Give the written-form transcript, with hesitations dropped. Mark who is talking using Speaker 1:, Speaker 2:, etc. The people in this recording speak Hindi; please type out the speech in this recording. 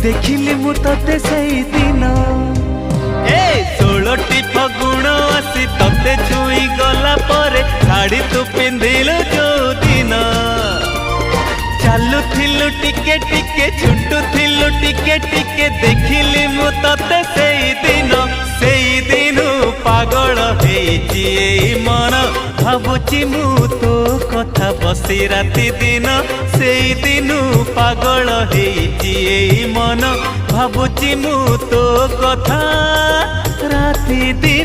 Speaker 1: देखिली मु तते सेई दिन ए 16टी फगुण आसी तते छुई गला परे शाड़ी तू पिंधिलु जो दिन चालुथिलु टिके टिके छुटुथिलु टिके टिके देखिली मु तते सेई दिनु पागल हेची एई मन भाबुची मु तो कथा बसी राति दिन सेई दिनु पागल हेची एई मन भाबुची मु तो कथा राति दिन।